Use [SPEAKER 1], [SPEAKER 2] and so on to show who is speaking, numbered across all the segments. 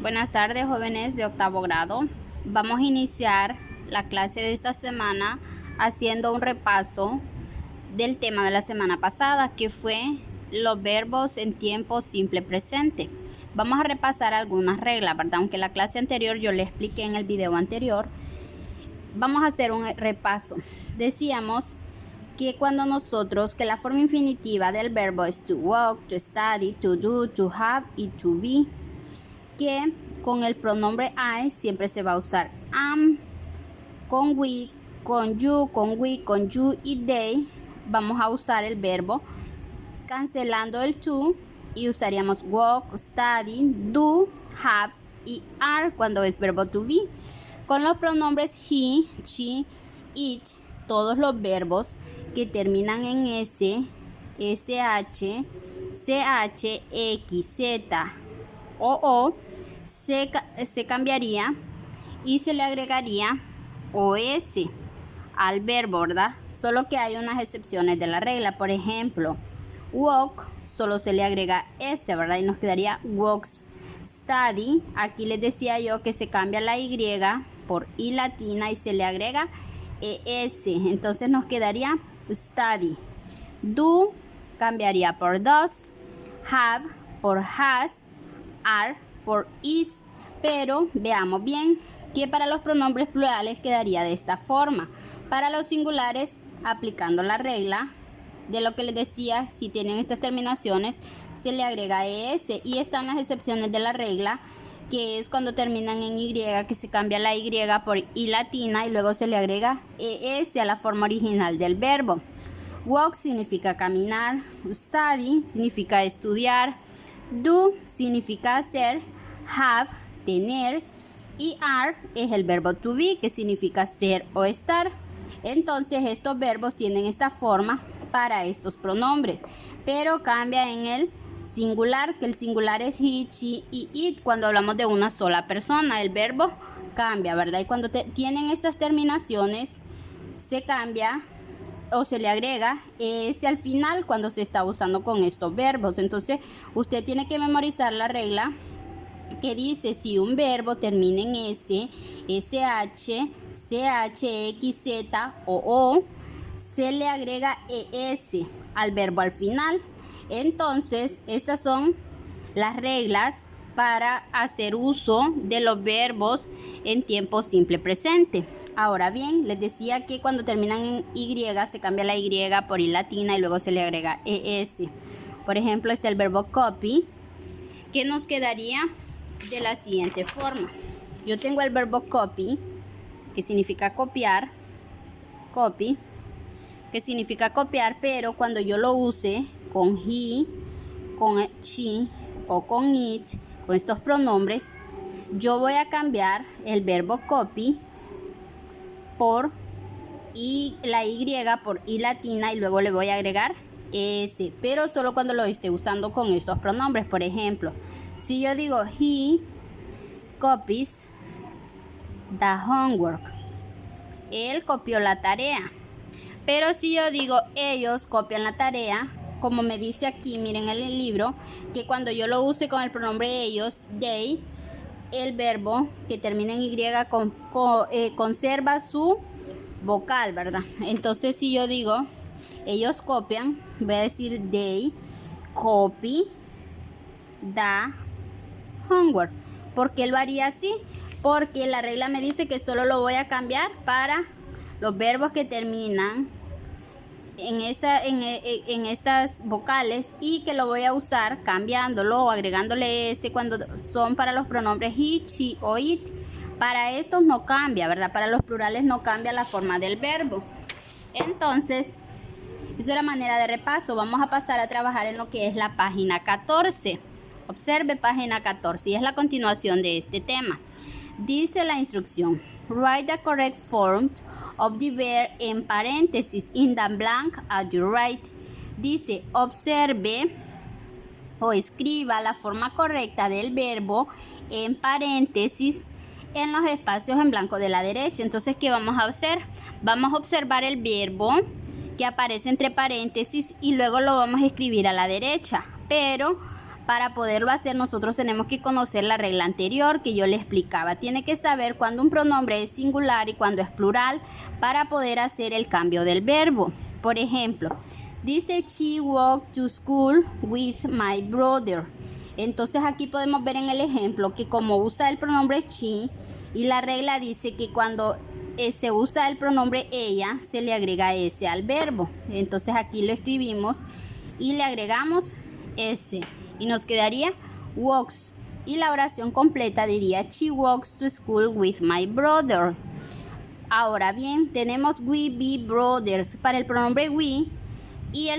[SPEAKER 1] Buenas tardes, jóvenes de octavo grado. Vamos a iniciar la clase de esta semana haciendo un repaso del tema de la semana pasada, que fue los verbos en tiempo simple presente. Vamos a repasar algunas reglas, ¿verdad? Aunque la clase anterior yo le expliqué en el video anterior, vamos a hacer un repaso. Decíamos que que la forma infinitiva del verbo es to walk, to study, to do, to have y to be, que con el pronombre I siempre se va a usar am, con we, con you, con we, con you y they vamos a usar el verbo cancelando el to y usaríamos walk, study, do, have y are cuando es verbo to be. Con los pronombres he, she, it, todos los verbos que terminan en s, sh, ch, x, z o se cambiaría y se le agregaría os al verbo, ¿verdad? Solo que hay unas excepciones de la regla. Por ejemplo, walk solo se le agrega s, ¿verdad? Y nos quedaría walks. Study, aquí les decía yo que se cambia la y por i latina y se le agrega es. Entonces nos quedaría study. Do cambiaría por does, have por has, are por is, pero veamos bien que para los pronombres plurales quedaría de esta forma. Para los singulares, aplicando la regla de lo que les decía, si tienen estas terminaciones se le agrega es, y están las excepciones de la regla, que es cuando terminan en y, que se cambia la y por i latina y luego se le agrega es a la forma original del verbo. Walk significa caminar, study significa estudiar, do significa hacer, have, tener, y are es el verbo to be, que significa ser o estar. Entonces estos verbos tienen esta forma para estos pronombres, pero cambia en el singular, que el singular es he, she y it. Cuando hablamos de una sola persona, el verbo cambia, ¿verdad? Y cuando tienen estas terminaciones, se cambia o se le agrega ese al final cuando se está usando con estos verbos. Entonces usted tiene que memorizar la regla que dice: si un verbo termina en s, sh, ch, x, z o, se le agrega es al verbo al final. Entonces estas son las reglas para hacer uso de los verbos en tiempo simple presente. Ahora bien, les decía que cuando terminan en y se cambia la y por i latina y luego se le agrega es. Por ejemplo, está el verbo copy, que nos quedaría de la siguiente forma. Yo tengo el verbo copy, que significa copiar, copy, que significa copiar, pero cuando yo lo use con he, con she o con it, con estos pronombres, yo voy a cambiar el verbo copy por la y por i latina y luego le voy a agregar s, pero solo cuando lo esté usando con estos pronombres. Por ejemplo, si yo digo he copies the homework, él copió la tarea. Pero si yo digo ellos copian la tarea, como me dice aquí, miren en el libro, que cuando yo lo use con el pronombre ellos, they, el verbo que termina en y conserva su vocal, ¿verdad? Entonces si yo digo ellos copian, voy a decir they copy the homework. ¿Por qué lo haría así? Porque la regla me dice que solo lo voy a cambiar para los verbos que terminan en estas vocales, y que lo voy a usar cambiándolo o agregándole s cuando son para los pronombres he, she o it. Para estos no cambia, ¿verdad? Para los plurales no cambia la forma del verbo. Entonces, eso era manera de repaso. Vamos a pasar a trabajar en lo que es la página 14. Observe página 14 y es la continuación de este tema. Dice la instrucción: write the correct form of the verb en paréntesis in the blank as you write. Dice: observe o escriba la forma correcta del verbo en paréntesis en los espacios en blanco de la derecha. Entonces, ¿qué vamos a hacer? Vamos a observar el verbo que aparece entre paréntesis y luego lo vamos a escribir a la derecha. Pero Para poderlo hacer, nosotros tenemos que conocer la regla anterior que yo le explicaba. Tiene que saber cuándo un pronombre es singular y cuándo es plural para poder hacer el cambio del verbo. Por ejemplo, dice she walked to school with my brother. Entonces aquí podemos ver en el ejemplo que como usa el pronombre she y la regla dice que cuando se usa el pronombre ella se le agrega s al verbo. Entonces aquí lo escribimos y le agregamos s. Y nos quedaría walks. Y la oración completa diría she walks to school with my brother. Ahora bien, tenemos we be brothers para el pronombre we. Y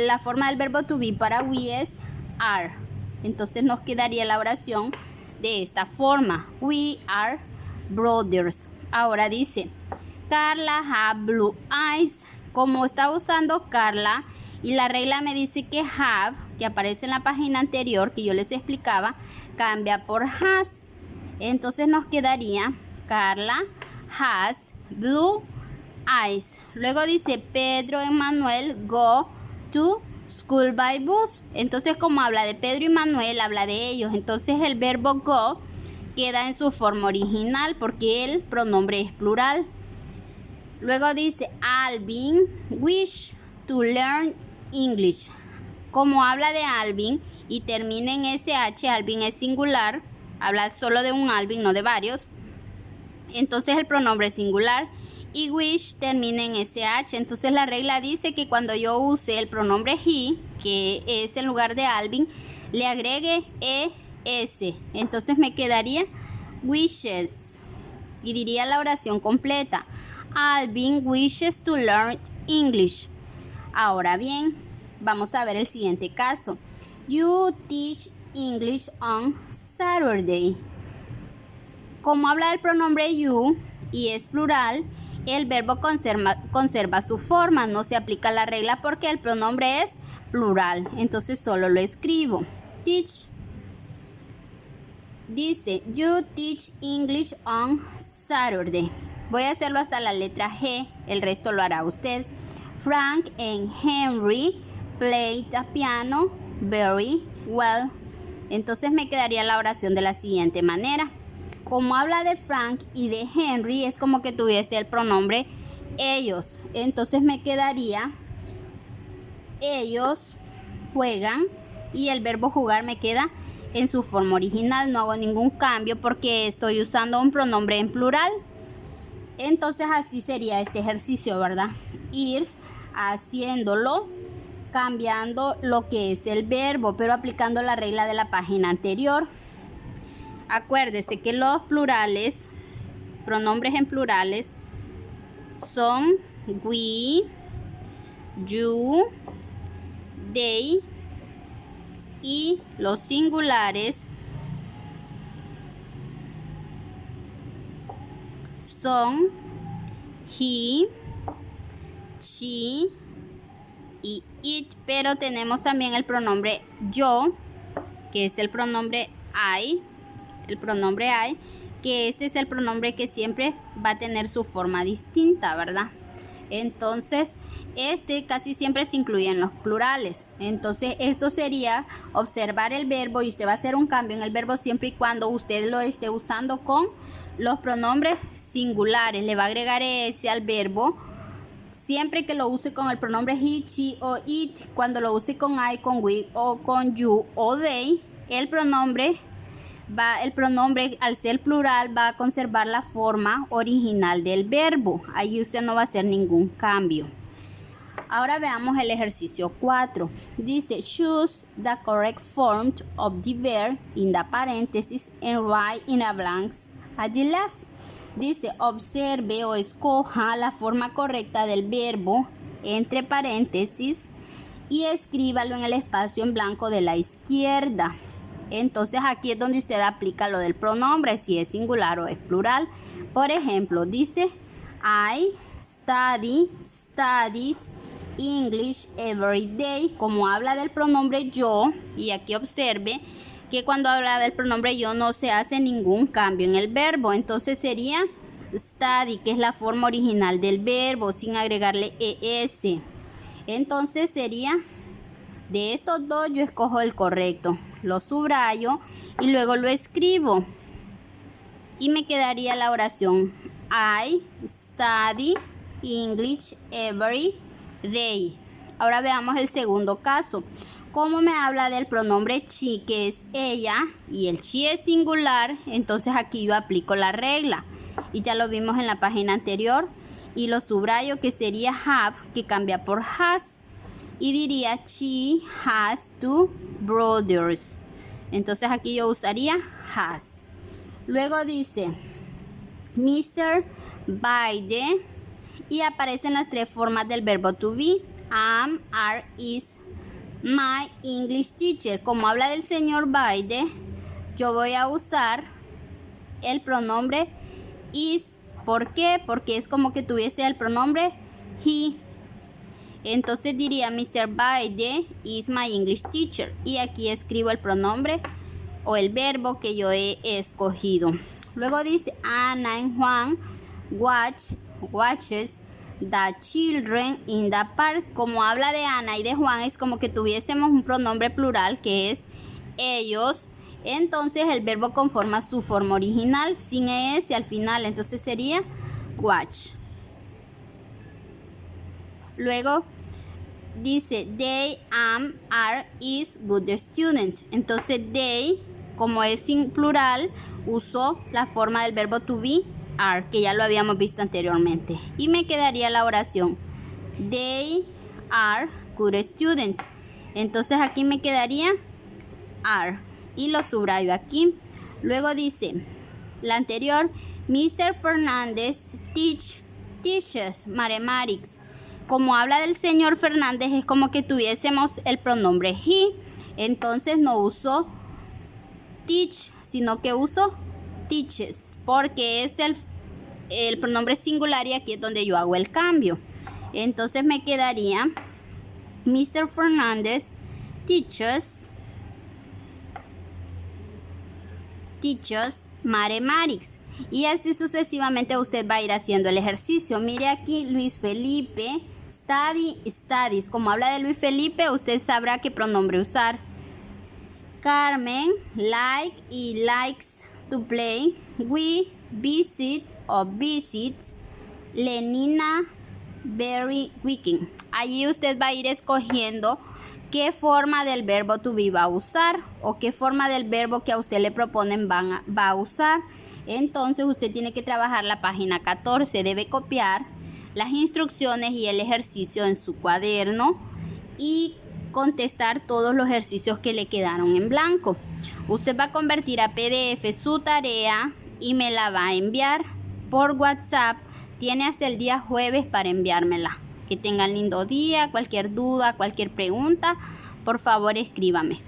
[SPEAKER 1] la forma del verbo to be para we es are. Entonces nos quedaría la oración de esta forma. We are brothers. Ahora dice Carla have blue eyes. Como está usando Carla y la regla me dice que have, que aparece en la página anterior que yo les explicaba, cambia por has. Entonces nos quedaría Carla has blue eyes. Luego dice Pedro y Manuel go to school by bus. Entonces como habla de Pedro y Manuel, habla de ellos. Entonces el verbo go queda en su forma original porque el pronombre es plural. Luego dice Alvin wish to learn English. Como habla de Alvin y termina en SH, Alvin es singular, habla solo de un Alvin, no de varios. Entonces el pronombre es singular y wish termina en SH. Entonces la regla dice que cuando yo use el pronombre he, que es en lugar de Alvin, le agregue ES. Entonces me quedaría wishes y diría la oración completa. Alvin wishes to learn English. Ahora bien, vamos a ver el siguiente caso. You teach English on Saturday. Como habla del pronombre you y es plural, el verbo conserva su forma. No se aplica la regla porque el pronombre es plural. Entonces solo lo escribo. Teach. Dice, you teach English on Saturday. Voy a hacerlo hasta la letra G, el resto lo hará usted. Frank and Henry played the piano very well. Entonces me quedaría la oración de la siguiente manera. Como habla de Frank y de Henry, es como que tuviese el pronombre ellos. Entonces me quedaría ellos juegan y el verbo jugar me queda en su forma original. No hago ningún cambio porque estoy usando un pronombre en plural. Entonces así sería este ejercicio, ¿verdad? Ir haciéndolo, cambiando lo que es el verbo, pero aplicando la regla de la página anterior. Acuérdese que los plurales, pronombres en plurales, son we, you, they, y los singulares son he, she y it, pero tenemos también el pronombre yo, que es el pronombre I, que este es el pronombre que siempre va a tener su forma distinta, ¿verdad? Entonces, este casi siempre se incluye en los plurales. Entonces, esto sería observar el verbo y usted va a hacer un cambio en el verbo siempre y cuando usted lo esté usando con los pronombres singulares. Le va a agregar ese al verbo siempre que lo use con el pronombre he, she o it. Cuando lo use con I, con we o con you o they, el pronombre al ser plural va a conservar la forma original del verbo. Ahí usted no va a hacer ningún cambio. Ahora veamos el ejercicio 4. Dice, choose the correct form of the verb in the parentheses and write in a blanks at the left. Dice, observe o escoja la forma correcta del verbo entre paréntesis y escríbalo en el espacio en blanco de la izquierda. Entonces aquí es donde usted aplica lo del pronombre, si es singular o es plural. Por ejemplo, dice, I studies English every day. Como habla del pronombre yo, y aquí observe que cuando habla del pronombre yo no se hace ningún cambio en el verbo. Entonces sería study, que es la forma original del verbo, sin agregarle es. Entonces sería De estos dos yo escojo el correcto, lo subrayo y luego lo escribo. Y me quedaría la oración: I study English every day. Ahora veamos el segundo caso. Como me habla del pronombre she, que es ella, y el she es singular, entonces aquí yo aplico la regla. Y ya lo vimos en la página anterior. Y lo subrayo, que sería have, que cambia por has. Y diría she has 2 brothers. Entonces aquí yo usaría has. Luego dice Mr. Biden y aparecen las 3 formas del verbo to be. Am, are, is my English teacher. Como habla del señor Biden, yo voy a usar el pronombre is. ¿Por qué? Porque es como que tuviese el pronombre he. Entonces diría Mr. Biden is my English teacher. Y aquí escribo el pronombre o el verbo que yo he escogido. Luego dice Anna and Juan watches the children in the park. Como habla de Ana y de Juan, es como que tuviésemos un pronombre plural que es ellos. Entonces el verbo conforma su forma original sin es al final. Entonces sería watch. Luego dice they, am, are, is good students. Entonces they, como es sin plural, uso la forma del verbo to be, are, que ya lo habíamos visto anteriormente. Y me quedaría la oración they are good students. Entonces aquí me quedaría are y lo subrayo aquí. Luego dice la anterior, Mr. Fernández teaches mathematics. Como habla del señor Fernández, es como que tuviésemos el pronombre he. Entonces no uso teach, sino que uso teaches, porque es el pronombre singular y aquí es donde yo hago el cambio. Entonces me quedaría Mr. Fernández teaches mathematics. Y así sucesivamente usted va a ir haciendo el ejercicio. Mire aquí, Luis Felipe studies. Como habla de Luis Felipe, usted sabrá qué pronombre usar. Carmen like y likes to play. We visit o visits. Lenina very weekend. Allí usted va a ir escogiendo qué forma del verbo to be va a usar o qué forma del verbo que a usted le proponen va a usar. Entonces usted tiene que trabajar la página 14, debe copiar las instrucciones y el ejercicio en su cuaderno y contestar todos los ejercicios que le quedaron en blanco. Usted va a convertir a PDF su tarea y me la va a enviar por WhatsApp. Tiene hasta el día jueves para enviármela. Que tengan lindo día, cualquier duda, cualquier pregunta, por favor escríbame.